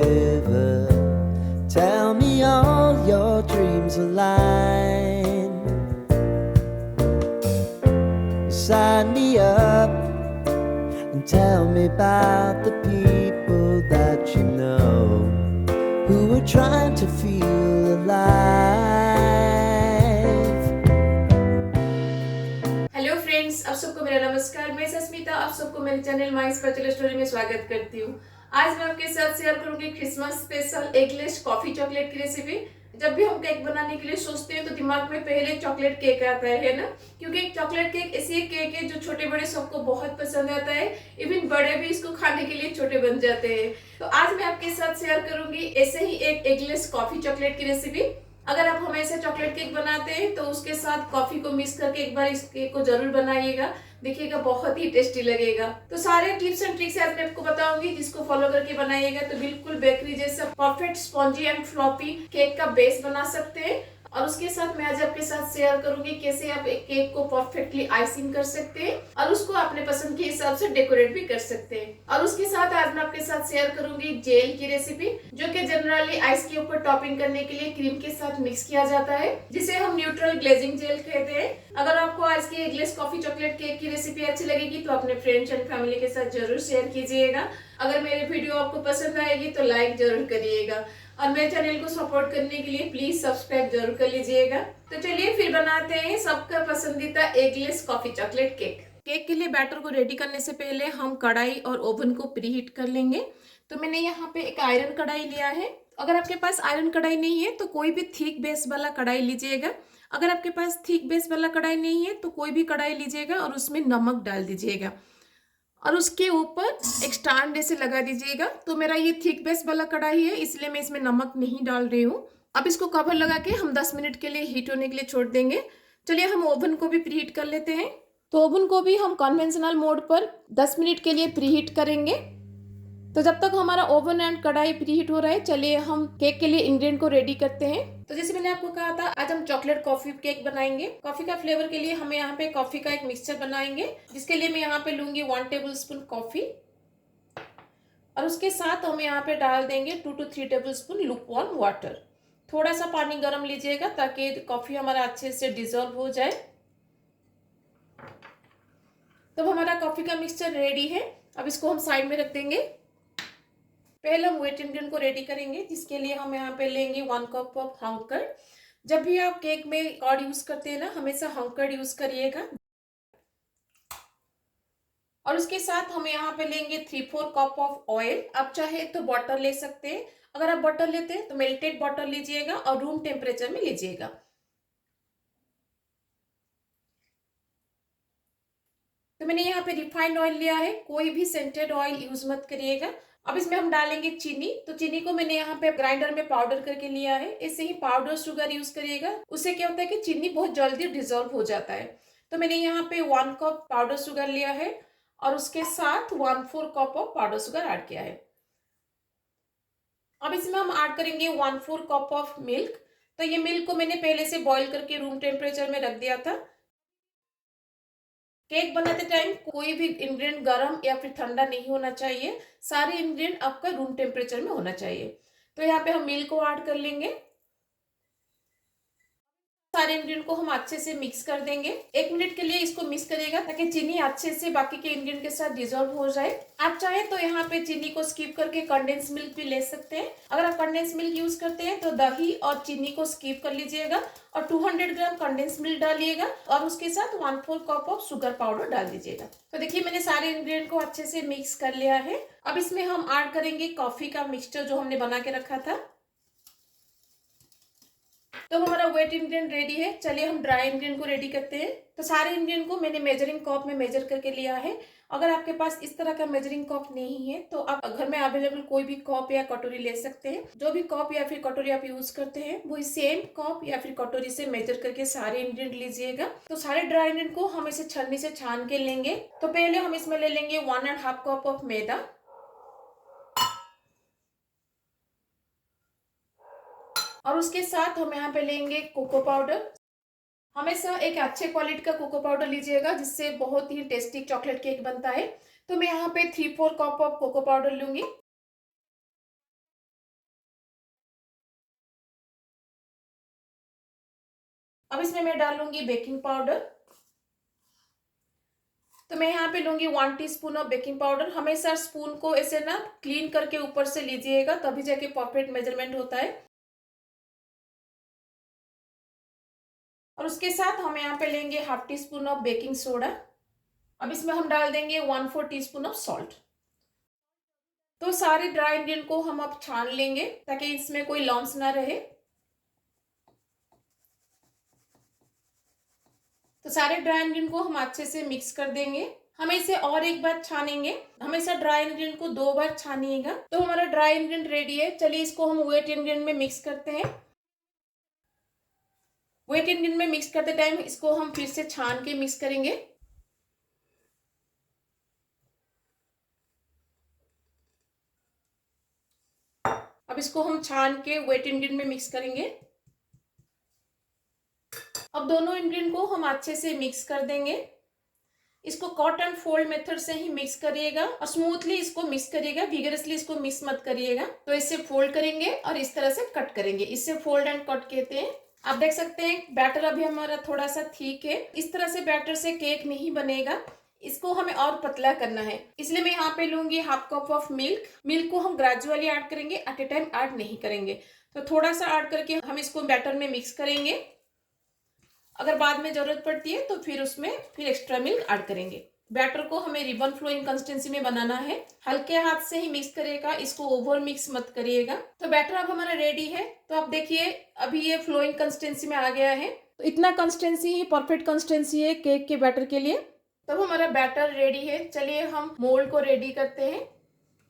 river. Tell me all your dreams align. Sign me up and tell me about the people that you know who are trying to feel alive. Hello friends, आप सबको मेरा नमस्कार। मैं सस्मिता आप सबको मेरे channel my special story में स्वागत करती हूँ। आज मैं आपके साथ शेयर करूंगी Christmas special eggless coffee chocolate की रेसिपी। जब भी हम केक बनाने के लिए सोचते हैं तो दिमाग में पहले चॉकलेट केक आता है ना, क्योंकि चॉकलेट केक ऐसी एक केक है जो छोटे बड़े सबको बहुत पसंद आता है। इवन बड़े भी इसको खाने के लिए छोटे बन जाते हैं। तो आज मैं आपके साथ शेयर करूंगी ऐसे ही एक एगलेस कॉफी चॉकलेट की रेसिपी। अगर आप हमेशा चॉकलेट केक बनाते हैं तो उसके साथ कॉफी को मिक्स करके एक बार इस केक को जरूर बनाइएगा, देखिएगा बहुत ही टेस्टी लगेगा। तो सारे टिप्स एंड ट्रिक्स आज मैं आपको बताऊंगी, जिसको फॉलो करके बनाइएगा तो बिल्कुल बेकरी जैसा perfect spongy and floppy cake का बेस बना सकते हैं। और उसके साथ मैं आज आपके साथ शेयर करूंगी कैसे आप एक केक को परफेक्टली आइसिंग कर सकते हैं और उसको अपने पसंद के हिसाब से डेकोरेट भी कर सकते हैं। और उसके साथ आज मैं आपके साथ शेयर करूंगी जेल की रेसिपी, जो कि जनरली आइस के ऊपर टॉपिंग करने के लिए क्रीम के साथ मिक्स किया जाता है, जिसे हम न्यूट्रल ग्लेजिंग जेल कहते हैं। अगर आपको आज की एगलेस कॉफी चॉकलेट केक की रेसिपी अच्छी लगेगी तो अपने फ्रेंड्स एंड फैमिली के साथ जरूर शेयर कीजिएगा। अगर मेरी वीडियो आपको पसंद आएगी तो लाइक जरूर करिएगा और मेरे चैनल को सपोर्ट करने के लिए प्लीज सब्सक्राइब जरूर कर लीजिएगा। तो चलिए फिर बनाते हैं सबका पसंदीदा eggless coffee chocolate cake. Cake के लिए बैटर को रेडी करने से पहले हम कढ़ाई और ओवन को प्रीहीट कर लेंगे। तो मैंने यहाँ पे एक आयरन कढ़ाई लिया है। अगर आपके पास आयरन कढ़ाई नहीं है तो कोई भी थिक बेस वाला कढ़ाई लीजिएगा। अगर आपके पास थिक बेस वाला कढ़ाई नहीं है तो कोई भी कढ़ाई लीजिएगा और उसमें नमक डाल दीजिएगा और उसके ऊपर एक स्टैंड ऐसे लगा दीजिएगा। तो मेरा ये थिक बेस वाला कढ़ाई है, इसलिए मैं इसमें नमक नहीं डाल रही हूँ। अब इसको कवर लगा के हम 10 मिनट के लिए हीट होने के लिए छोड़ देंगे। चलिए हम ओवन को भी प्रीहीट कर लेते हैं। तो ओवन को भी हम कन्वेंशनल मोड पर 10 मिनट के लिए प्रीहीट करेंगे। तो जब तक हमारा ओवन एंड कढ़ाई प्रीहीट हो रहा है, चलिए हम केक के लिए इंग्रेडिएंट को रेडी करते हैं। तो जैसे मैंने आपको कहा था, आज हम चॉकलेट कॉफी केक बनाएंगे। कॉफी का फ्लेवर के लिए हम यहाँ पे कॉफी का एक मिक्सचर बनाएंगे, जिसके लिए मैं यहाँ पे लूंगी 1 टेबल स्पून कॉफी और उसके साथ हम यहाँ पे डाल देंगे 2 to 3 table spoon lukewarm water. थोड़ा सा पानी गर्म लीजिएगा ताकि कॉफी हमारा अच्छे से डिजोल्व हो जाए। तो हमारा कॉफी का मिक्सचर रेडी है। अब इसको हम साइड में रख देंगे। पहले हम वेट इंग्रेडिएंट को रेडी करेंगे, जिसके लिए हम यहाँ पे लेंगे 1 कप ऑफ हंकर्ड। जब भी आप केक में कर्ड यूज करते हैं ना, हमेशा हंकर्ड यूज करिएगा। और उसके साथ हम यहाँ पे लेंगे 3-4 कप ऑफ ऑयल। आप चाहे तो बटर ले सकते हैं। अगर आप बटर लेते हैं तो मेल्टेड बटर लीजिएगा और रूम टेम्परेचर में लीजिएगा। तो मैंने यहाँ पे रिफाइंड ऑयल लिया है, कोई भी सेंटेड ऑयल यूज मत करिएगा। अब इसमें हम डालेंगे चीनी। तो चीनी को मैंने यहाँ पे ग्राइंडर में पाउडर करके लिया है। ऐसे ही पाउडर शुगर यूज करिएगा, उससे क्या होता है कि चीनी बहुत जल्दी डिजोल्व हो जाता है। तो मैंने यहाँ पे 1 कप पाउडर शुगर लिया है और उसके साथ 1/4 cup of powder sugar add किया है। अब इसमें हम ऐड करेंगे 1/4 कप ऑफ मिल्क। तो ये मिल्क को मैंने पहले से बॉईल करके रूम टेम्परेचर में रख दिया था। केक बनाते टाइम कोई भी इंग्रेडिएंट गर्म या फिर ठंडा नहीं होना चाहिए, सारे इंग्रेडिएंट आपका रूम टेम्परेचर में होना चाहिए। तो यहाँ पे हम मिल्क को ऐड कर लेंगे। सारे इंग्रेडिएंट को हम अच्छे से मिक्स कर देंगे। 1 मिनट के लिए इसको मिक्स करिएगा ताकि चीनी अच्छे से बाकी के इंग्रेडिएंट के साथ डिजोल्व हो जाए। आप चाहे तो यहाँ पे चीनी को स्किप करके कंडेंस मिल्क भी ले सकते हैं। अगर आप कंडेंस मिल्क यूज करते हैं तो दही और चीनी को स्किप कर लीजिएगा और 200 ग्राम कंडेंस मिल्क डालिएगा और उसके साथ 1/4 कप ऑफ शुगर पाउडर डाल दीजिएगा। तो देखिए मैंने सारे इंग्रेडिएंट को अच्छे से मिक्स कर लिया है। अब इसमें हम ऐड करेंगे कॉफी का मिक्सचर जो हमने बना के रखा था। तो हमारा वेट इंग्रेडिएंट रेडी है। चलिए हम ड्राई इंग्रेडिएंट को रेडी करते हैं। तो सारे इंग्रेडिएंट को मैंने मेजरिंग कप में मेजर करके लिया है। अगर आपके पास इस तरह का मेजरिंग कप नहीं है तो आप घर में अवेलेबल कोई भी कप या कटोरी ले सकते हैं। जो भी कप या फिर कटोरी आप यूज करते हैं वही सेम कप या फिर कटोरी से मेजर करके सारे इंग्रेडिएंट लीजिएगा। तो सारे ड्राई इंग्रेडिएंट को हम इसे छन्नी से छान के लेंगे। तो पहले हम इसमें ले लेंगे 1.5 कप ऑफ मैदा और उसके साथ हम यहाँ पे लेंगे कोको पाउडर। हमेशा एक अच्छे क्वालिटी का कोको पाउडर लीजिएगा, जिससे बहुत ही टेस्टी चॉकलेट केक बनता है। तो मैं यहाँ पे 3-4 कप ऑफ कोको पाउडर लूंगी। अब इसमें मैं डालूंगी बेकिंग पाउडर। तो मैं यहाँ पे लूंगी 1 टीस्पून ऑफ बेकिंग पाउडर। हमेशा स्पून को ऐसे ना क्लीन करके ऊपर से लीजिएगा, तभी जाके परफेक्ट मेजरमेंट होता है। और उसके साथ हम यहाँ पे लेंगे 1/2 टीस्पून ऑफ बेकिंग सोडा। अब इसमें हम डाल देंगे 1/4 टीस्पून ऑफ सॉल्ट। तो सारे ड्राई इंग्रेडिएंट को हम अब छान लेंगे ताकि इसमें कोई लम्स ना रहे। तो सारे ड्राई इंग्रेडिएंट को हम अच्छे से मिक्स कर देंगे। हम इसे और एक बार छानेंगे। हमेशा ड्राई इंग्रेडिएंट को 2 बार छानिएगा। तो हमारा ड्राई इंग्रेडिएंट रेडी है। चलिए इसको हम वेट इंग्रेडिएंट में मिक्स करते हैं। वेट इंग्रेडिएंट में मिक्स करते टाइम इसको हम फिर से छान के मिक्स करेंगे। अब इसको हम छान के वेट इंग्रेडिएंट में मिक्स करेंगे। अब दोनों इंग्रेडिएंट को हम अच्छे से मिक्स कर देंगे। इसको कट एंड फोल्ड मेथड से ही मिक्स करिएगा और स्मूथली इसको मिक्स करिएगा, विगरसली इसको मिक्स मत करिएगा। तो इससे फोल्ड करेंगे और इस तरह से कट करेंगे, इससे फोल्ड एंड कट कहते हैं। आप देख सकते हैं बैटर अभी हमारा थोड़ा सा थिक है। इस तरह से बैटर से केक नहीं बनेगा, इसको हमें और पतला करना है। इसलिए मैं यहाँ पे लूंगी 1/2 कप ऑफ मिल्क। मिल्क को हम ग्रेजुअली ऐड करेंगे, एट ए टाइम ऐड नहीं करेंगे। तो थोड़ा सा ऐड करके हम इसको बैटर में मिक्स करेंगे। अगर बाद में जरूरत पड़ती है तो फिर उसमें एक्स्ट्रा मिल्क ऐड करेंगे। बैटर को हमें रिबन फ्लोइंग कंसिस्टेंसी में बनाना है। हल्के हाथ से ही मिक्स करिएगा, इसको ओवर मिक्स मत करिएगा। तो बैटर अब हमारा रेडी है। तो आप देखिए अभी ये फ्लोइंग कंसिस्टेंसी में आ गया है। तो इतना कंसिस्टेंसी ही परफेक्ट कंसिस्टेंसी है केक के बैटर के लिए। तब हमारा बैटर रेडी है। चलिए हम मोल्ड को रेडी करते हैं।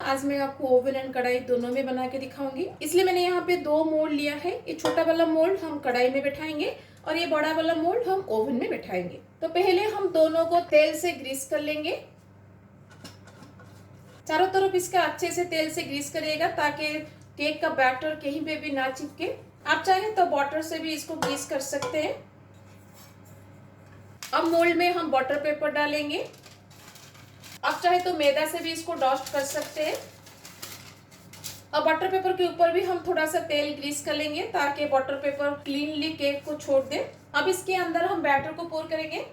आज मैं आपको ओवन एंड कढ़ाई दोनों में बना के दिखाऊंगी, इसलिए मैंने यहाँ पे 2 मोल्ड लिया है। ये छोटा वाला मोल्ड हम कढ़ाई में बैठाएंगे और ये बड़ा वाला मोल्ड हम ओवन में बैठाएंगे। तो पहले हम दोनों को तेल से ग्रीस कर लेंगे। चारों तरफ इसका अच्छे से तेल से ग्रीस करिएगा ताकि केक का बैटर कहीं पे भी ना चिपके। आप चाहें तो बटर से भी इसको ग्रीस कर सकते हैं। अब मोल्ड में हम बटर पेपर डालेंगे। आप चाहे तो मैदा से भी इसको डस्ट कर सकते हैं। अब बटर पेपर के ऊपर भी हम थोड़ा सा तेल ग्रीस कर लेंगे ताकि बटर पेपर क्लीनली केक को छोड़ दे। अब इसके अंदर हम बैटर को पोर करेंगे।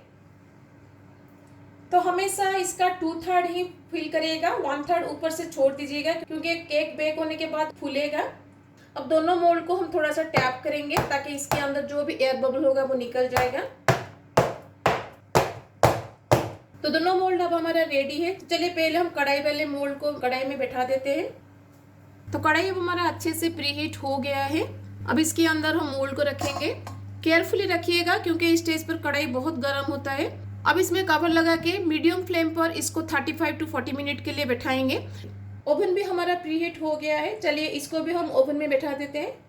तो हमेशा इसका 2/3 ही फिल करिएगा, 1/3 ऊपर से छोड़ दीजिएगा क्योंकि केक बेक होने के बाद फूलेगा। अब दोनों मोल्ड को हम थोड़ा सा टैप करेंगे ताकि इसके अंदर जो भी एयर बबल होगा वो निकल जाएगा। तो दोनों मोल्ड अब हमारा रेडी है। चलिए पहले हम कढ़ाई वाले मोल्ड को कढ़ाई में बैठा देते हैं। तो कढ़ाई अब हमारा अच्छे से प्रीहीट हो गया है। अब इसके अंदर हम मोल्ड को रखेंगे। केयरफुली रखिएगा क्योंकि इस स्टेज पर कढ़ाई बहुत गर्म होता है। अब इसमें कवर लगा के मीडियम फ्लेम पर इसको 35 to 40 मिनट के लिए बैठाएंगे। ओवन भी हमारा प्रीहीट हो गया है। चलिए इसको भी हम ओवन में बैठा देते हैं।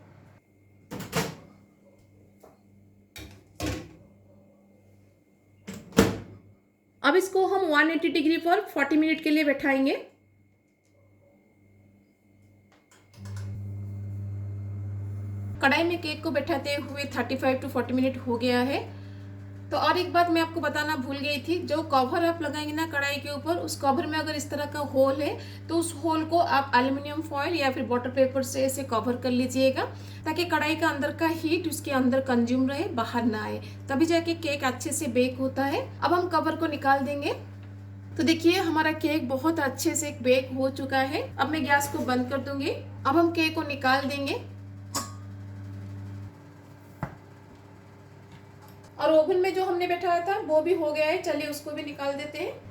अब इसको हम 180 डिग्री पर 40 मिनट के लिए बैठाएंगे। कढ़ाई में केक को बैठाते हुए 35 to 40 मिनट हो गया है। तो और एक बात मैं आपको बताना भूल गई थी, जो कवर आप लगाएंगे ना कढ़ाई के ऊपर, उस कवर में अगर इस तरह का होल है तो उस होल को आप एल्युमिनियम फॉयल या फिर बटर पेपर से इसे कवर कर लीजिएगा ताकि कढ़ाई का अंदर का हीट उसके अंदर कंज्यूम रहे, बाहर ना आए, तभी जाके केक अच्छे से बेक होता है। अब हम कवर को निकाल देंगे। तो देखिए हमारा केक बहुत अच्छे से बेक हो चुका है। अब मैं गैस को बंद कर दूंगी। अब हम केक को निकाल देंगे और ओवन में जो हमने बैठाया था वो भी हो गया है। चलिए उसको भी निकाल देते हैं।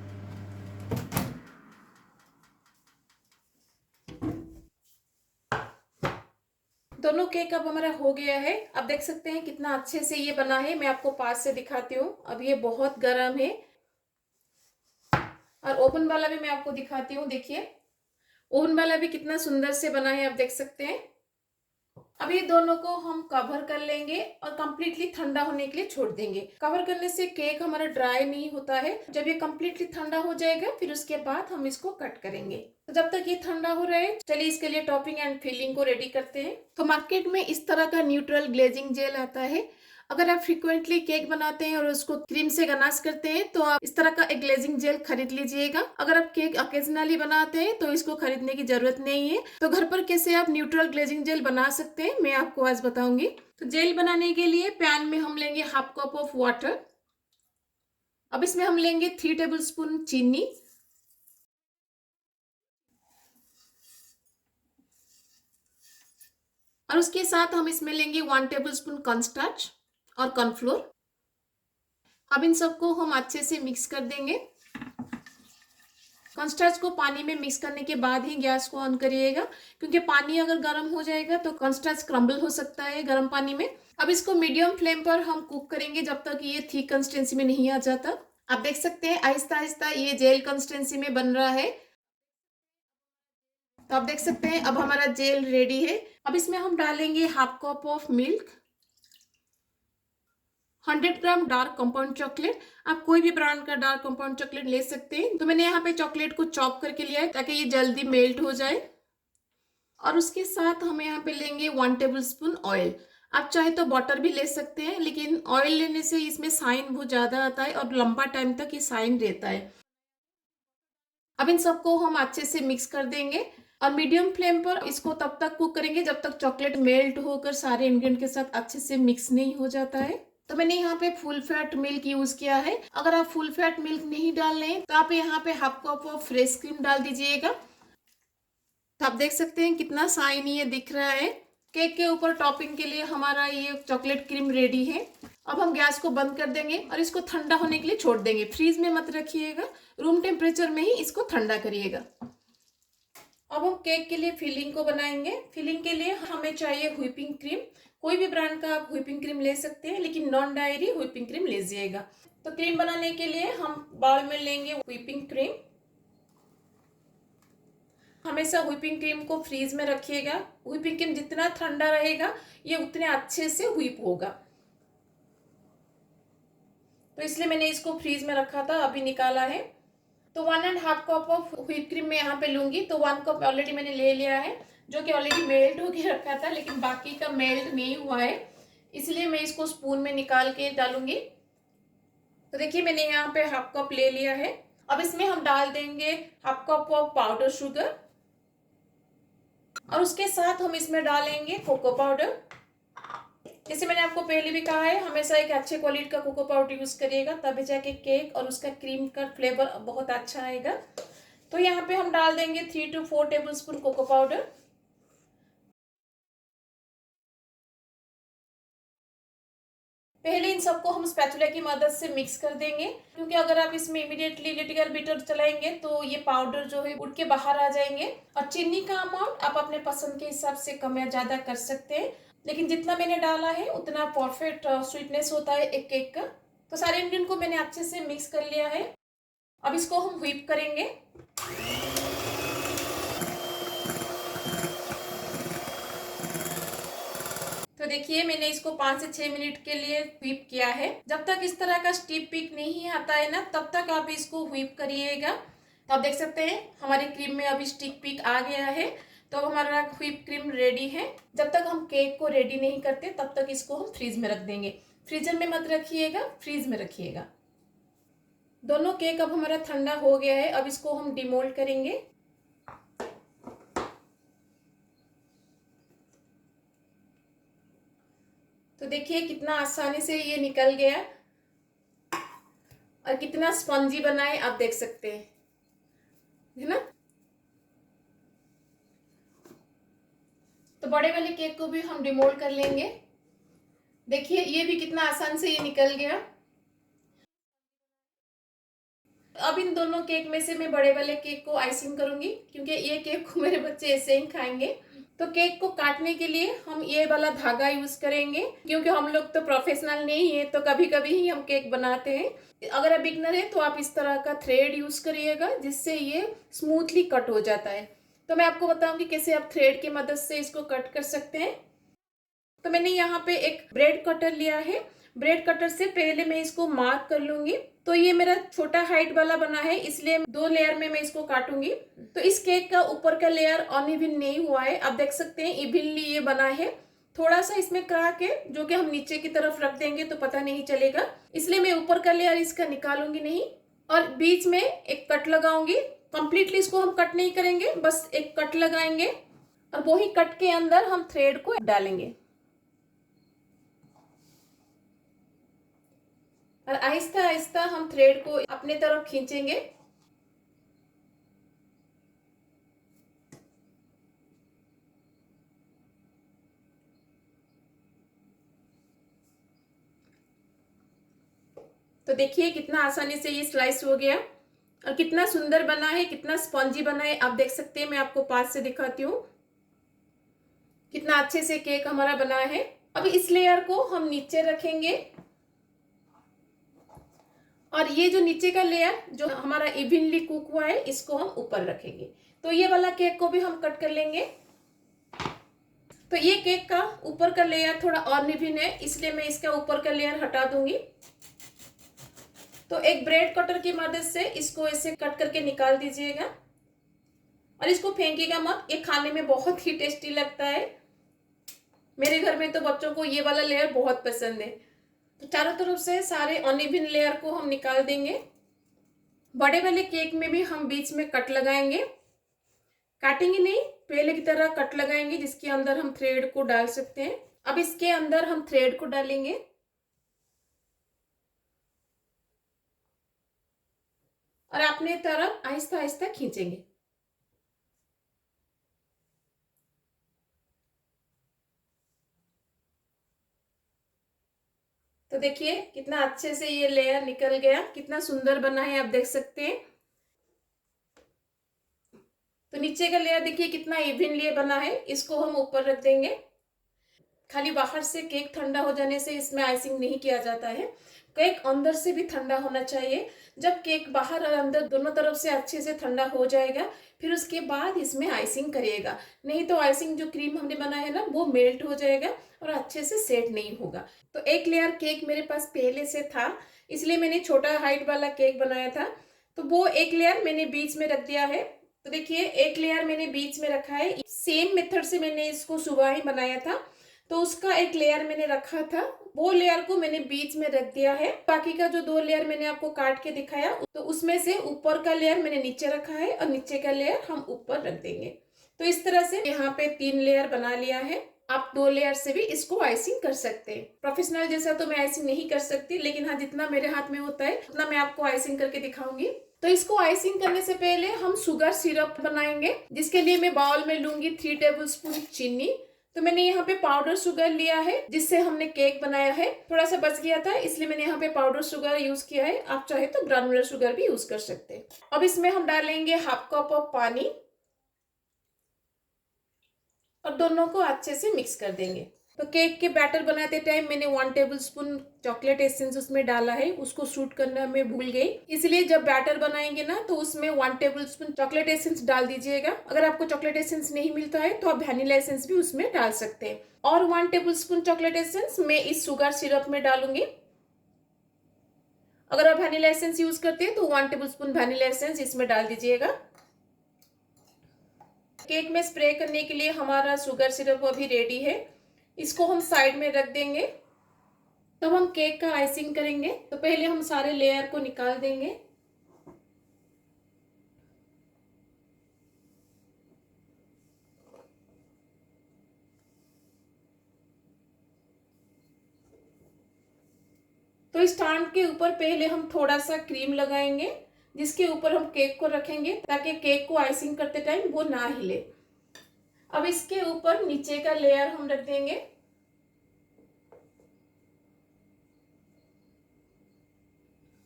दोनों केक अब हमारा हो गया है। अब देख सकते हैं कितना अच्छे से ये बना है। मैं आपको पास से दिखाती हूँ। अब ये बहुत गर्म है और ओवन वाला भी मैं आपको दिखाती हूँ। देखिए ओवन वाला भी कितना सुंदर से बना है, आप देख सकते हैं। अब ये दोनों को हम कवर कर लेंगे और कंप्लीटली ठंडा होने के लिए छोड़ देंगे। कवर करने से केक हमारा ड्राई नहीं होता है। जब ये कंप्लीटली ठंडा हो जाएगा फिर उसके बाद हम इसको कट करेंगे। तो जब तक ये ठंडा हो रहा है चलिए इसके लिए टॉपिंग एंड फिलिंग को रेडी करते हैं। तो मार्केट में इस तरह का न्यूट्रल ग्लेजिंग जेल आता है। अगर आप फ्रिक्वेंटली केक बनाते हैं और उसको क्रीम से गनाश करते हैं तो आप इस तरह का एक ग्लेजिंग जेल खरीद लीजिएगा। अगर आप केक ओकेजनली बनाते हैं तो इसको खरीदने की जरूरत नहीं है। तो घर पर कैसे आप न्यूट्रल ग्लेजिंग जेल बना सकते हैं मैं आपको आज बताऊंगी। तो जेल बनाने के लिए पैन में हम लेंगे हाफ कप ऑफ वाटर। अब इसमें हम लेंगे 3 टेबल स्पून चीनी, और उसके साथ हम इसमें लेंगे 1 टेबल स्पून कॉर्नस्टार्च और कॉर्नफ्लोर। अब इन सबको हम अच्छे से मिक्स कर देंगे। कॉर्नस्टार्च को पानी में मिक्स करने के बाद ही गैस को ऑन करिएगा, क्योंकि पानी अगर गर्म हो जाएगा तो कॉर्नस्टार्च क्रम्बल हो सकता है गर्म पानी में। अब इसको मीडियम फ्लेम पर हम कुक करेंगे जब तक ये थिक कंसिस्टेंसी में नहीं आ जाता। आप देख सकते हैं आहिस्ता आहिस्ता ये जेल कंसिस्टेंसी में बन रहा है। तो आप देख सकते हैं अब हमारा जेल रेडी है। अब इसमें हम डालेंगे half cup of milk, 100 gram dark compound chocolate. आप कोई भी ब्रांड का डार्क कंपाउंड चॉकलेट ले सकते हैं। तो मैंने यहाँ पे चॉकलेट को चॉप करके लिया है ताकि ये जल्दी मेल्ट हो जाए। और उसके साथ हम यहाँ पे लेंगे 1 टेबल स्पून ऑयल। आप चाहे तो बटर भी ले सकते हैं, लेकिन ऑयल लेने से इसमें शाइन बहुत ज्यादा आता है और लंबा टाइम तक ये शाइन रहता है। अब इन सबको हम अच्छे से मिक्स कर देंगे और मीडियम फ्लेम पर इसको तब तक कुक करेंगे जब तक चॉकलेट मेल्ट होकर सारे इंग्रेडिएंट के साथ अच्छे से मिक्स नहीं हो जाता है। तो मैंने यहाँ पे फुल फैट मिल्क यूज किया है। अगर आप फुल फैट मिल्क नहीं डाल रहे हैं तो आप यहाँ पे half cup of fresh cream डाल दीजिएगा। तो आप देख सकते हैं कितना शाइनी ये दिख रहा है। केक के ऊपर टॉपिंग के लिए हमारा ये चॉकलेट क्रीम रेडी है। अब हम गैस को बंद कर देंगे और इसको ठंडा होने के लिए छोड़ देंगे। फ्रीज में मत रखिएगा, रूम टेम्परेचर में ही इसको ठंडा करिएगा। अब हम केक के लिए फिलिंग को बनाएंगे। फिलिंग के लिए हमें चाहिए व्हिपिंग क्रीम। कोई भी ब्रांड का आप व्हिपिंग क्रीम ले सकते हैं, लेकिन नॉन डायरी व्हिपिंग क्रीम लीजिएगा। तो क्रीम बनाने के लिए हम बाउल में लेंगे व्हिपिंग क्रीम। हमेशा व्हिपिंग क्रीम को फ्रीज में रखिएगा। व्हिपिंग क्रीम जितना ठंडा रहेगा ये उतने अच्छे से व्हिप होगा। तो इसलिए मैंने इसको फ्रीज में रखा था, अभी निकाला है। तो 1.5 कप ऑफ व्हिप क्रीम मैं यहाँ पे लूंगी। तो 1 कप ऑलरेडी मैंने ले लिया है, जो कि ऑलरेडी मेल्ट होके रखा था, लेकिन बाकी का मेल्ट नहीं हुआ है, इसलिए मैं इसको स्पून में निकाल के डालूंगी। तो देखिए मैंने यहाँ पे हाफ कप ले लिया है। अब इसमें हम डाल देंगे half cup of powder sugar और उसके साथ हम इसमें डालेंगे कोको पाउडर। जैसे मैंने आपको पहले भी कहा है, हमेशा एक अच्छे क्वालिटी का कोको पाउडर यूज करिएगा, तभी जाके केक और उसका क्रीम का फ्लेवर बहुत अच्छा आएगा। तो यहाँ पे हम डाल देंगे 3 to 4 tablespoon cocoa powder. पहले इन सबको हम स्पैचुला की मदद से मिक्स कर देंगे, क्योंकि अगर आप इसमें इमीडिएटली लिटिकल बीटर चलाएंगे तो ये पाउडर जो है उड़ के बाहर आ जाएंगे। और चीनी का अमाउंट आप अपने पसंद के हिसाब से कम या ज्यादा कर सकते हैं, लेकिन जितना मैंने डाला है उतना परफेक्ट स्वीटनेस होता है एक केक का। तो सारे इंग्रेडिएंट को मैंने अच्छे से मिक्स कर लिया है। अब इसको हम व्हिप करेंगे। तो देखिए मैंने इसको 5 से 6 मिनट के लिए व्हिप किया है। जब तक इस तरह का स्टिप पिक नहीं आता है ना, तब तक आप इसको व्हिप करिएगा। तो आप देख सकते हैं हमारे क्रीम में अभी स्टिक पिक आ गया है। तो हमारा व्हिप क्रीम रेडी है। जब तक हम केक को रेडी नहीं करते तब तक इसको हम फ्रीज में रख देंगे। फ्रीजर में मत रखिएगा, फ्रीज में रखिएगा। दोनों केक अब हमारा ठंडा हो गया है। अब इसको हम डिमोल्ड करेंगे। तो देखिए कितना आसानी से ये निकल गया और कितना स्पंजी बना है, आप देख सकते हैं, है ना। तो बड़े वाले केक को भी हम डिमोल्ड कर लेंगे। देखिए ये भी कितना आसान से ये निकल गया। अब इन दोनों केक में से मैं बड़े वाले केक को आइसिंग करूंगी, क्योंकि ये केक को मेरे बच्चे ऐसे ही खाएंगे। तो केक को काटने के लिए हम ये वाला धागा यूज करेंगे, क्योंकि हम लोग तो प्रोफेशनल नहीं है, तो कभी कभी ही हम केक बनाते हैं। अगर आप बिगनर है तो आप इस तरह का थ्रेड यूज करिएगा, जिससे ये स्मूथली कट हो जाता है। तो मैं आपको बताऊंगी कैसे आप थ्रेड की मदद से इसको कट कर सकते हैं। तो मैंने यहाँ पे एक ब्रेड कटर लिया है। ब्रेड कटर से पहले मैं इसको मार्क कर लूंगी। तो ये मेरा छोटा हाइट वाला बना है, इसलिए 2 लेयर में मैं इसको काटूंगी। तो इस केक का ऊपर का लेयर अनइवन नहीं हुआ है, आप देख सकते हैं इवनली ये बना है। थोड़ा सा इसमें करा के जो कि हम नीचे की तरफ रख देंगे तो पता नहीं चलेगा, इसलिए मैं ऊपर का लेयर इसका निकालूंगी नहीं और बीच में एक कट लगाऊंगी। कंप्लीटली इसको हम कट नहीं करेंगे, बस एक कट लगाएंगे और वही कट के अंदर हम थ्रेड को डालेंगे और आहिस्ता आहिस्ता हम थ्रेड को अपने तरफ खींचेंगे। तो देखिए कितना आसानी से ये स्लाइस हो गया और कितना सुंदर बना है, कितना स्पॉन्जी बना है। आप देख सकते हैं, मैं आपको पास से दिखाती हूँ कितना अच्छे से केक हमारा बना है। अब इस लेयर को हम नीचे रखेंगे और ये जो नीचे का लेयर जो हमारा इवनली कुक हुआ है इसको हम ऊपर रखेंगे। तो ये वाला केक को भी हम कट कर लेंगे। तो ये केक का ऊपर का लेयर थोड़ा अनइवन है, इसलिए मैं इसका ऊपर का लेयर हटा दूंगी। तो एक ब्रेड कटर की मदद से इसको ऐसे कट करके निकाल दीजिएगा और इसको फेंकिएगा मत, ये खाने में बहुत ही टेस्टी लगता है। मेरे घर में तो बच्चों को ये वाला लेयर बहुत पसंद है। तो चारों तरफ से सारे अनइवन लेयर को हम निकाल देंगे। बड़े वाले केक में भी हम बीच में कट लगाएंगे, काटेंगे नहीं, पहले की तरह कट लगाएंगे जिसके अंदर हम थ्रेड को डाल सकते हैं। अब इसके अंदर हम थ्रेड को डालेंगे और अपने तरफ आहिस्ता आहिस्ता खींचेंगे। तो देखिए कितना अच्छे से ये लेयर निकल गया, कितना सुंदर बना है, आप देख सकते हैं। तो नीचे का लेयर देखिए कितना इवनली बना है, इसको हम ऊपर रख देंगे। खाली बाहर से केक ठंडा हो जाने से इसमें आइसिंग नहीं किया जाता है, केक अंदर से भी ठंडा होना चाहिए। जब केक बाहर और अंदर दोनों तरफ से अच्छे से ठंडा हो जाएगा फिर उसके बाद इसमें आइसिंग करिएगा, नहीं तो आइसिंग जो क्रीम हमने बनाया है ना वो मेल्ट हो जाएगा और अच्छे से सेट नहीं होगा। तो एक लेयर केक मेरे पास पहले से था, इसलिए मैंने छोटा हाइट वाला केक बनाया था। तो वो एक लेयर मैंने बीच में रख दिया है। तो देखिए एक लेयर मैंने बीच में रखा है, सेम मेथड से मैंने इसको सुबह ही बनाया था। तो उसका एक लेयर मैंने रखा था, वो लेयर को मैंने बीच में रख दिया है। बाकी का जो 2 लेयर मैंने आपको काट के दिखाया तो उसमें से ऊपर का लेयर मैंने नीचे रखा है और नीचे का लेयर हम ऊपर रख देंगे। तो इस तरह से यहाँ पे 3 लेयर बना लिया है। आप 2 लेयर से भी इसको आइसिंग कर सकते हैं। प्रोफेशनल जैसा तो मैं आइसिंग नहीं कर सकती, लेकिन हाँ जितना मेरे हाथ में होता है उतना मैं आपको आइसिंग करके दिखाऊंगी। तो इसको आइसिंग करने से पहले हम शुगर सिरप बनाएंगे, जिसके लिए मैं बाउल में लूंगी 3 टेबलस्पून चीनी। तो मैंने यहाँ पे पाउडर शुगर लिया है जिससे हमने केक बनाया है, थोड़ा सा बच गया था इसलिए मैंने यहाँ पे पाउडर शुगर यूज किया है। आप चाहे तो ग्रानुलर शुगर भी यूज कर सकते हैं। अब इसमें हम डालेंगे 1/2 कप ऑफ पानी और दोनों को अच्छे से मिक्स कर देंगे। तो केक के बैटर बनाते टाइम मैंने 1 टेबलस्पून चॉकलेट एसेंस उसमें डाला है, उसको शूट करना मैं भूल गई, इसलिए जब बैटर बनाएंगे ना तो उसमें 1 टेबलस्पून चॉकलेट एसेंस डाल दीजिएगा। अगर आपको चॉकलेट एसेंस नहीं मिलता है तो आप वैनिला एसेंस भी उसमें डाल सकते हैं। और 1 टेबलस्पून चॉकलेट एसेंस मैं इस शुगर सिरप में डालूंगी। अगर आप वैनिला एसेंस यूज करते हैं तो 1 टेबलस्पून वैनिला एसेंस इसमें डाल दीजिएगा। केक में स्प्रे करने के लिए हमारा शुगर सिरप अभी रेडी है, इसको हम साइड में रख देंगे। तब हम केक का आइसिंग करेंगे। तो पहले हम सारे लेयर को निकाल देंगे। तो इस स्टैंड के ऊपर पहले हम थोड़ा सा क्रीम लगाएंगे, जिसके ऊपर हम केक को रखेंगे ताकि केक को आइसिंग करते टाइम वो ना हिले। अब इसके ऊपर नीचे का लेयर हम रख देंगे।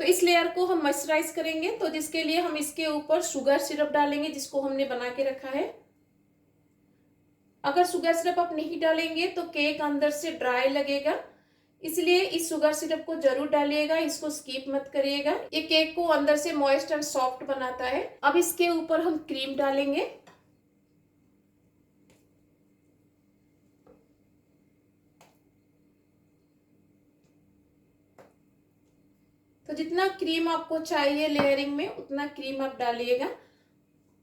तो इस लेयर को हम मॉइस्चराइज करेंगे, तो जिसके लिए हम इसके ऊपर शुगर सिरप डालेंगे जिसको हमने बना के रखा है। अगर शुगर सिरप आप नहीं डालेंगे तो केक अंदर से ड्राई लगेगा, इसलिए इस शुगर सिरप को जरूर डालिएगा, इसको स्किप मत करिएगा। ये केक को अंदर से मॉइस्ट एंड सॉफ्ट बनाता है। अब इसके ऊपर हम क्रीम डालेंगे। तो जितना क्रीम आपको चाहिए लेयरिंग में उतना क्रीम आप डालिएगा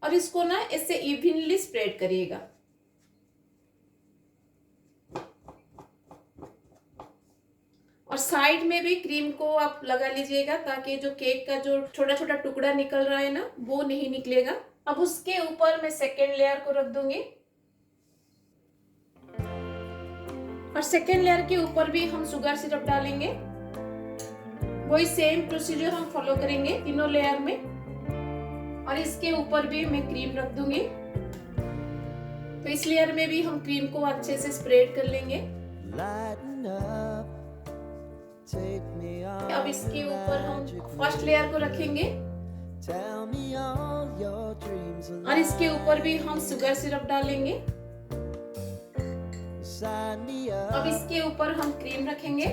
और इसको ना इससे इवनली स्प्रेड करिएगा। और साइड में भी क्रीम को आप लगा लीजिएगा ताकि जो केक का जो छोटा छोटा टुकड़ा निकल रहा है ना वो नहीं निकलेगा। अब उसके ऊपर मैं सेकेंड लेयर को रख दूंगी और सेकेंड लेयर के ऊपर भी हम शुगर सिरप डालेंगे। वही सेम प्रोसीजर हम फॉलो करेंगे तीनों लेयर में। और इसके ऊपर भी मैं क्रीम रख दूंगी। तो इस लेयर में भी हम क्रीम को अच्छे से स्प्रेड कर लेंगे। अब इसके ऊपर हम फर्स्ट लेयर को रखेंगे और इसके ऊपर भी हम शुगर सिरप डालेंगे। अब इसके ऊपर हम क्रीम रखेंगे।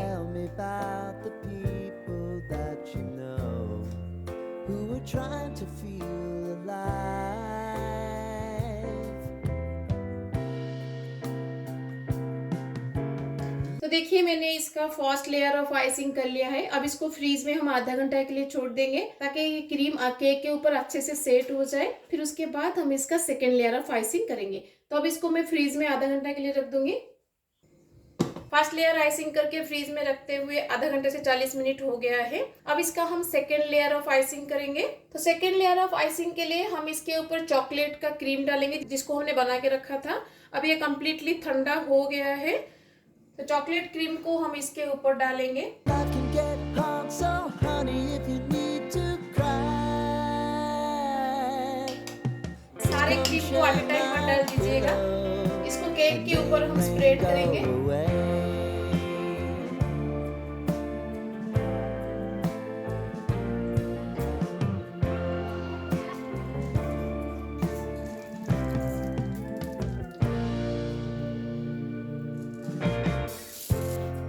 तो देखिए मैंने इसका फर्स्ट लेयर ऑफ आइसिंग कर लिया है। अब इसको फ्रीज में हम आधा घंटा के लिए छोड़ देंगे ताकि ये क्रीम केक के ऊपर अच्छे से सेट हो जाए। फिर उसके बाद हम इसका सेकेंड लेयर ऑफ आइसिंग करेंगे। तो अब इसको मैं फ्रीज में आधा घंटा के लिए रख दूंगी। फर्स्ट लेयर आइसिंग करके फ्रीज में रखते हुए आधा घंटे से 40 मिनट हो गया है। अब इसका हम सेकेंड लेयर ऑफ आइसिंग करेंगे। तो सेकेंड लेयर ऑफ आइसिंग के लिए हम इसके ऊपर चॉकलेट का क्रीम डालेंगे जिसको हमने बना के रखा था। अब ये कम्प्लीटली ठंडा हो गया है। तो चॉकलेट क्रीम को हम इसके ऊपर डालेंगे। सारे क्रीम को एट अ टाइम पर डाल दीजिएगा। इसको केक के ऊपर हम स्प्रेड करेंगे।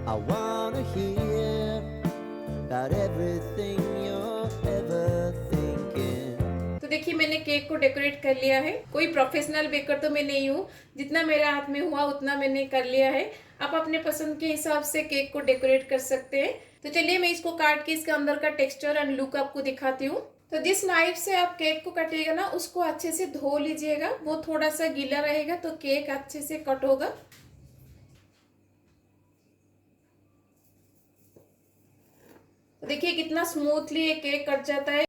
I wanna hear about everything you're ever thinking. तो देखिए मैंने केक को डेकोरेट कर लिया है। कोई प्रोफेशनल बेकर तो मैं नहीं हूँ, जितना मेरे हाथ में हुआ उतना मैंने कर लिया है। आप अपने पसंद के हिसाब से केक को डेकोरेट कर सकते हैं। तो चलिए मैं इसको काट के इसके अंदर का टेक्सचर एंड लुक आपको दिखाती हूँ। तो जिस नाइफ से आप केक को काटिएगा ना उसको अच्छे से धो लीजिएगा। वो थोड़ा सा गीला रहेगा तो केक अच्छे से कट होगा। देखिए कितना स्मूथली ये केक कट जाता है।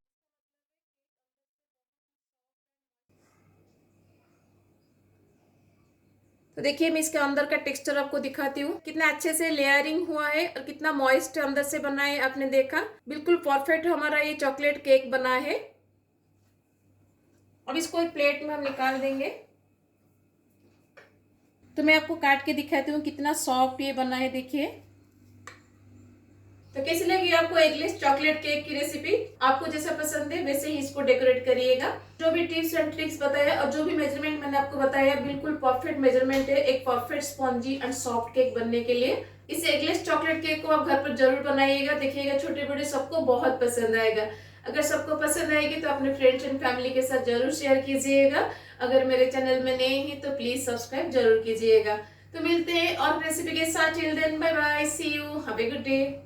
तो देखिए मैं इसके अंदर का टेक्सचर आपको दिखाती हूँ। कितना अच्छे से लेयरिंग हुआ है और कितना मॉइस्ट अंदर से बना है। आपने देखा बिल्कुल परफेक्ट हमारा ये चॉकलेट केक बना है। अब इसको एक प्लेट में हम निकाल देंगे। तो मैं आपको काट के दिखाती हूँ कितना सॉफ्ट ये बना है। देखिए तो कैसी लगी आपको एगलेस चॉकलेट केक की रेसिपी? आपको जैसा पसंद है वैसे ही इसको डेकोरेट करिएगा। जो भी टिप्स एंड ट्रिक्स बताया और जो भी मेजरमेंट मैंने आपको बताया बिल्कुल परफेक्ट मेजरमेंट है एक perfect spongy and soft cake बनने के लिए। इस एगलेस चॉकलेट केक को आप घर पर जरूर बनाइएगा। देखिएगा छोटे बड़े सबको बहुत पसंद आएगा। अगर सबको पसंद आएगी तो अपने फ्रेंड्स एंड फैमिली के साथ जरूर शेयर कीजिएगा। अगर मेरे चैनल में नए हैं तो प्लीज सब्सक्राइब जरूर कीजिएगा। तो मिलते हैं और रेसिपी के साथ। Till then bye bye, see you, have a good day.